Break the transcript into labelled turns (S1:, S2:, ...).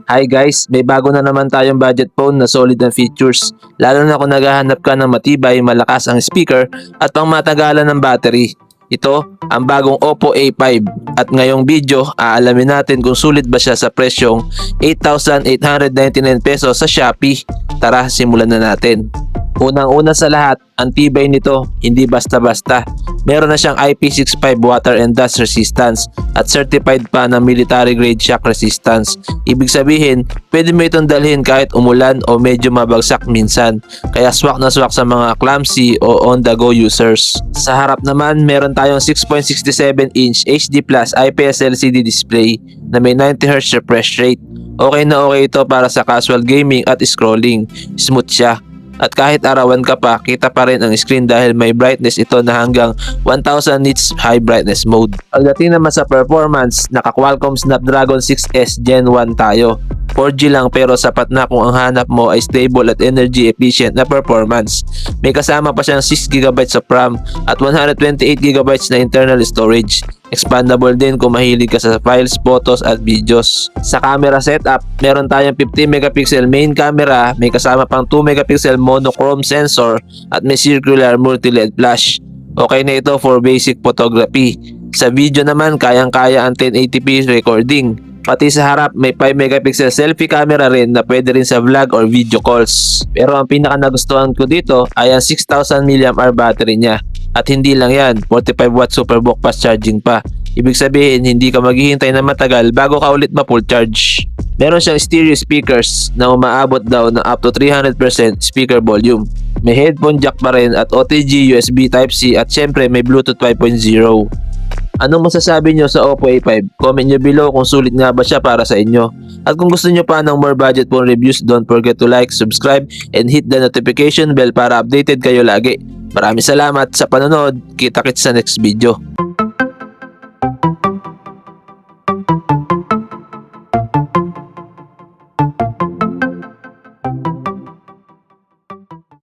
S1: Hi guys, may bago na naman tayong budget phone na solid ang features. Lalo na kung naghahanap ka ng matibay, malakas ang speaker at pangmatagalan ng battery. Ito ang bagong Oppo A5 at ngayong video aalamin natin kung sulit ba siya sa presyong 8,899 pesos sa Shopee. Tara, simulan na natin. Unang-una sa lahat, ang tibay nito, hindi basta-basta. Meron na siyang IP65 water and dust resistance at certified pa ng military grade shock resistance. Ibig sabihin, pwede mo itong dalhin kahit umulan o medyo mabagsak minsan. Kaya swak na swak sa mga clumsy o on-the-go users. Sa harap naman, meron tayong 6.67-inch HD Plus IPS LCD display na may 90Hz refresh rate. Okay na okay ito para sa casual gaming at scrolling. Smooth siya. At kahit arawan ka pa, kita pa rin ang screen dahil may brightness ito na hanggang 1000 nits high brightness mode. Pagdating naman sa performance, naka Qualcomm Snapdragon 6S Gen 1 tayo. 4G lang pero sapat na kung ang hanap mo ay stable at energy efficient na performance. May kasama pa siyang 6GB of RAM at 128GB na internal storage. Expandable din kung mahilig ka sa files, photos at videos. Sa camera setup, meron tayong 50MP main camera, may kasama pang 2MP monochrome sensor at may circular multi-LED flash. Okay na ito for basic photography. Sa video naman, kayang-kaya ang 1080p recording. Pati sa harap, may 5MP selfie camera rin na pwede rin sa vlog or video calls. Pero ang pinaka nagustuhan ko dito ay ang 6,000mAh battery niya. At hindi lang yan, 45W Superbook fast charging pa. Ibig sabihin, hindi ka maghihintay na matagal bago ka ulit ma-full charge. Meron siyang stereo speakers na umaabot daw ng up to 300% speaker volume. May headphone jack pa rin at OTG USB Type-C at syempre may Bluetooth 5.0. Anong masasabi nyo sa Oppo A5? Comment nyo below kung sulit nga ba siya para sa inyo. At kung gusto nyo pa ng more budget phone reviews, don't forget to like, subscribe, and hit the notification bell para updated kayo lagi. Maraming salamat sa panonood. Kita-kits sa next video.